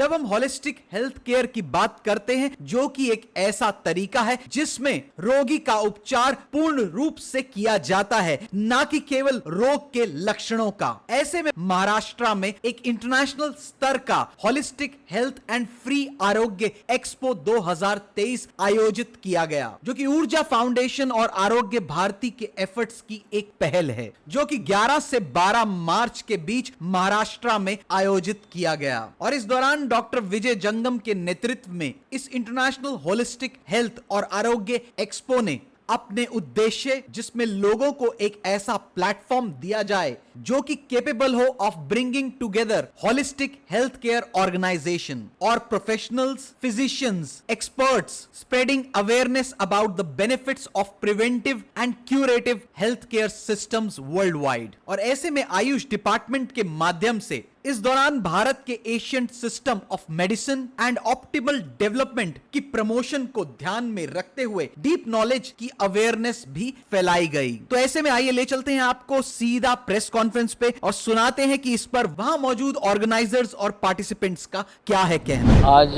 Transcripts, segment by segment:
जब हम holistic health care की बात करते हैं, जो कि एक ऐसा तरीका है जिसमें रोगी का उपचार पूर्ण रूप से किया जाता है, ना कि केवल रोग के लक्षणों का। ऐसे में महाराष्ट्र में एक इंटरनेशनल स्तर का होलिस्टिक हेल्थ एंड फ्री आरोग्य एक्सपो 2023 आयोजित किया गया, जो कि ऊर्जा फाउंडेशन और आरोग्य भारती के एफर्ट्स की एक पहल है, जो कि 11 से 12 मार्च के बीच महाराष्ट्र में आयोजित किया गया। और इस दौरान डॉक्टर विजय जंगम के नेतृत्व में इस इंटरनेशनल होलिस्टिक हेल्थ और आरोग्य एक्सपो ने अपने उद्देश्य, जिसमें लोगों को एक ऐसा प्लेटफॉर्म दिया जाए जो कि केपेबल हो of bringing together holistic health care organization और professionals, physicians, experts, spreading awareness about the benefits of preventive and curative health care systems worldwide. और ऐसे में आयुष डिपार्टमेंट के माध्यम से इस दौरान भारत के ancient system of medicine and optimal development की प्रमोशन को ध्यान में रखते हुए डीप नॉलेज की अवेयरनेस भी फैलाई गई। तो ऐसे में आइए ले चलते हैं आपको सीधा प्रेस कॉन्फ्रेंस पे और सुनाते हैं कि इस पर वहां मौजूद ऑर्गेनाइजर्स और पार्टिसिपेंट्स का क्या है कहना। आज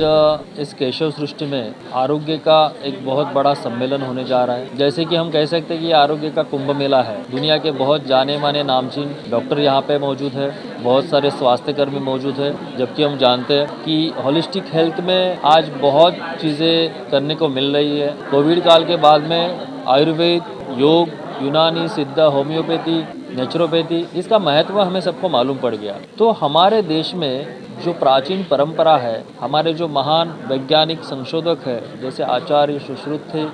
इस केशव सृष्टि में आरोग्य का एक बहुत बड़ा सम्मेलन होने जा रहा है। जैसे कि हम कह सकते हैं कि आरोग्य का कुंभ मेला है। दुनिया के बहुत जाने माने नामचीन डॉक्टर यहाँ पे मौजूद है, बहुत सारे स्वास्थ्य कर्मी मौजूद है। जबकि हम जानते हैं कि होलिस्टिक हेल्थ में आज बहुत चीज़ें करने को मिल रही है। कोविड काल के बाद में आयुर्वेद, योग, यूनानी, सिद्ध, होम्योपैथी, नेचुरोपैथी, इसका महत्व हमें सबको मालूम पड़ गया। तो हमारे देश में जो प्राचीन परंपरा है, हमारे जो महान वैज्ञानिक संशोधक है, जैसे आचार्य सुश्रुत थे,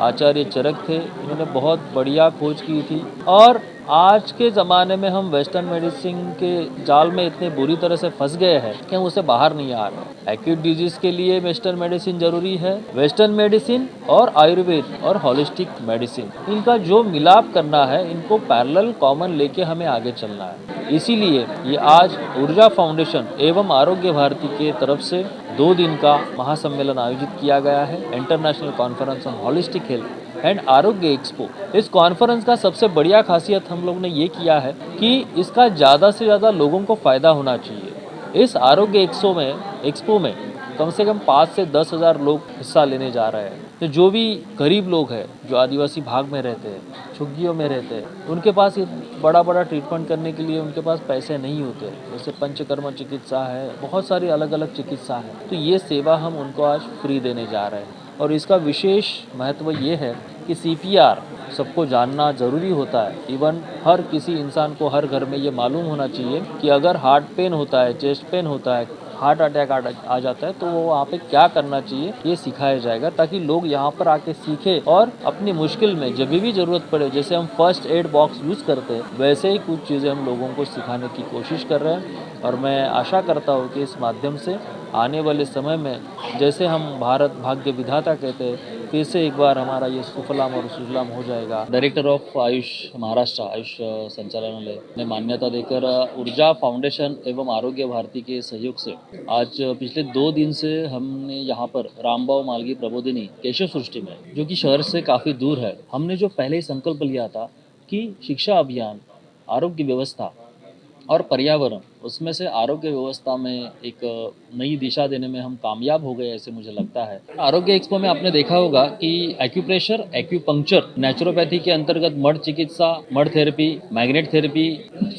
आचार्य चरक थे, इन्होंने बहुत बढ़िया खोज की थी। और आज के ज़माने में हम वेस्टर्न मेडिसिन के जाल में इतने बुरी तरह से फंस गए हैं कि हम उससे बाहर नहीं आ रहे। एक्यूट डिजीज़ के लिए वेस्टर्न मेडिसिन जरूरी है। वेस्टर्न मेडिसिन और आयुर्वेद और होलिस्टिक मेडिसिन, इनका जो मिलाप करना है, इनको पैरेलल कॉमन लेके हमें आगे चलना है। इसीलिए ये आज ऊर्जा फाउंडेशन एवं आरोग्य भारती के तरफ से 2 दिन का महासम्मेलन आयोजित किया गया है, international conference on holistic health and आरोग्य एक्सपो। इस कॉन्फ्रेंस का सबसे बढ़िया खासियत हम लोग ने ये किया है कि इसका ज़्यादा से ज़्यादा लोगों को फ़ायदा होना चाहिए। इस आरोग्य एक्सपो में कम से कम 5 से 10 हज़ार लोग हिस्सा लेने जा रहे हैं। तो जो भी गरीब लोग हैं, जो आदिवासी भाग में रहते हैं, झुग्गियों में रहते हैं, उनके पास ये बड़ा बड़ा ट्रीटमेंट करने के लिए उनके पास पैसे नहीं होते। जैसे पंचकर्म चिकित्सा है, बहुत सारी अलग अलग चिकित्सा है। तो ये सेवा हम उनको आज फ्री देने जा रहे हैं। और इसका विशेष महत्व ये है कि CPR सबको जानना ज़रूरी होता है। इवन हर किसी इंसान को हर घर में ये मालूम होना चाहिए कि अगर हार्ट पेन होता है, चेस्ट पेन होता है, हार्ट अटैक आ जाता है, तो वो वहाँ पे क्या करना चाहिए ये सिखाया जाएगा, ताकि लोग यहाँ पर आके सीखें और अपनी मुश्किल में जब भी ज़रूरत पड़े, जैसे हम फर्स्ट एड बॉक्स यूज़ करते हैं, वैसे ही कुछ चीज़ें हम लोगों को सिखाने की कोशिश कर रहे हैं। और मैं आशा करता हूँ कि इस माध्यम से आने वाले समय में, जैसे हम भारत भाग्य विधाता कहते हैं, फिर से एक बार हमारा ये सुफलाम और सुजलाम हो जाएगा। डायरेक्टर ऑफ आयुष महाराष्ट्र आयुष संचालनालय ने मान्यता देकर ऊर्जा फाउंडेशन एवं आरोग्य भारती के सहयोग से आज पिछले 2 दिन से हमने यहाँ पर रामबाव मालगी प्रबोधिनी केशव सृष्टि में, जो कि शहर से काफ़ी दूर है, हमने जो पहले ही संकल्प लिया था कि शिक्षा अभियान, आरोग्य व्यवस्था और पर्यावरण, उसमें से आरोग्य व्यवस्था में एक नई दिशा देने में हम कामयाब हो गए, ऐसे मुझे लगता है। आरोग्य एक्सपो में आपने देखा होगा कि एक्यूप्रेशर, एक्यूपंक्चर, नेचुरोपैथी के अंतर्गत मड चिकित्सा, mud therapy, magnet therapy,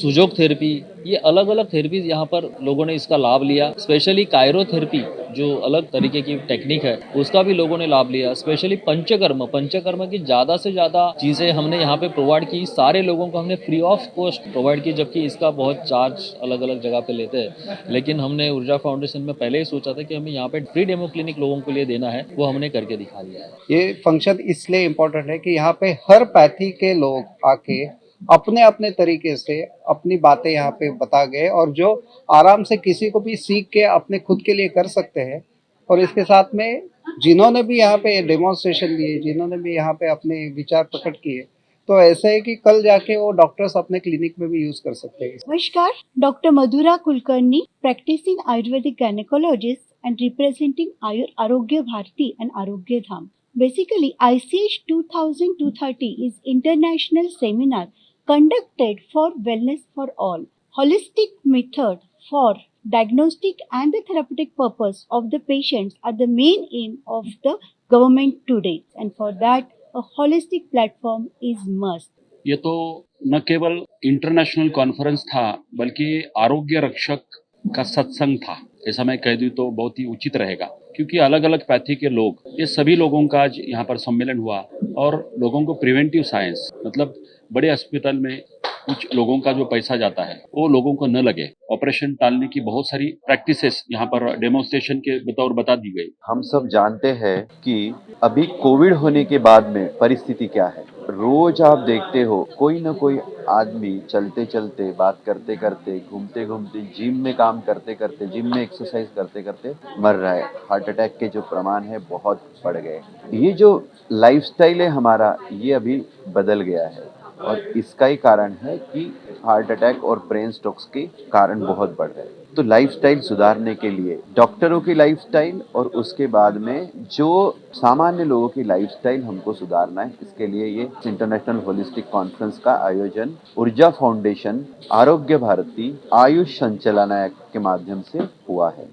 सुजोग therapy, ये अलग अलग थेरेपीज यहाँ पर लोगों ने इसका लाभ लिया। स्पेशली कायरोथेरेपी, जो अलग तरीके की टेक्निक है, उसका भी लोगों ने लाभ लिया। स्पेशली पंचकर्म की ज़्यादा से ज़्यादा चीज़ें हमने यहाँ पे प्रोवाइड की। सारे लोगों को हमने फ्री ऑफ कॉस्ट प्रोवाइड की, जबकि इसका बहुत चार्ज अलग अलग जगह पे लेते हैं। लेकिन हमने ऊर्जा फाउंडेशन में पहले ही सोचा था कि हमें यहाँ पे फ्री डेमो क्लिनिक लोगों के लिए देना है, वो हमने करके दिखा दिया है। ये फंक्शन इसलिए इम्पोर्टेंट है कि यहाँ पे हर पैथी के लोग आके अपने अपने तरीके से अपनी बातें यहाँ पे बता गए, और जो आराम से किसी को भी सीख के अपने खुद के लिए कर सकते हैं। और इसके साथ में जिन्होंने भी यहाँ पे डेमोन्स्ट्रेशन दिए, जिन्होंने भी यहाँ पे अपने विचार प्रकट किए, तो ऐसा है कि कल जाके वो डॉक्टर्स अपने क्लिनिक में भी यूज कर सकते हैं। नमस्कार, doctor Madhura Kulkarni, practising Ayurvedic gynaecologist and representing Arogya Bharati and Arogya Dham. Basically, ICH 2030 is international seminar conducted for wellness for all, holistic method for diagnostic and the therapeutic purpose of the patients are the main aim of the government today, and for that a holistic platform is must. ये तो न केवल international conference था बल्कि आरोग्य रक्षक का सत्संग था, ऐसा मैं कह दूं तो बहुत ही उचित रहेगा, क्योंकि अलग अलग पैथी के लोग, ये सभी लोगों का आज यहाँ पर सम्मेलन हुआ और लोगों को प्रिवेंटिव साइंस, मतलब बड़े अस्पताल में कुछ लोगों का जो पैसा जाता है वो लोगों को न लगे, ऑपरेशन टालने की बहुत सारी प्रैक्टिसेस यहाँ पर डेमोन्स्ट्रेशन के बतौर बता दी गई। हम सब जानते हैं कि अभी कोविड होने के बाद में परिस्थिति क्या है। रोज आप देखते हो कोई ना कोई आदमी चलते चलते, बात करते करते, घूमते घूमते, जिम में काम करते करते, जिम में एक्सरसाइज करते करते मर रहा है। हार्ट अटैक के जो प्रमाण है बहुत बढ़ गए। ये जो लाइफस्टाइल है हमारा, ये अभी बदल गया है और इसका ही कारण है कि हार्ट अटैक और ब्रेन स्ट्रोक्स के कारण बहुत बढ़ रहे हैं। तो लाइफस्टाइल सुधारने के लिए डॉक्टरों की लाइफस्टाइल और उसके बाद में जो सामान्य लोगों की लाइफस्टाइल हमको सुधारना है, इसके लिए ये इंटरनेशनल होलिस्टिक कॉन्फ्रेंस का आयोजन ऊर्जा फाउंडेशन, आरोग्य भारती, आयुष संचालनालय के माध्यम से हुआ है।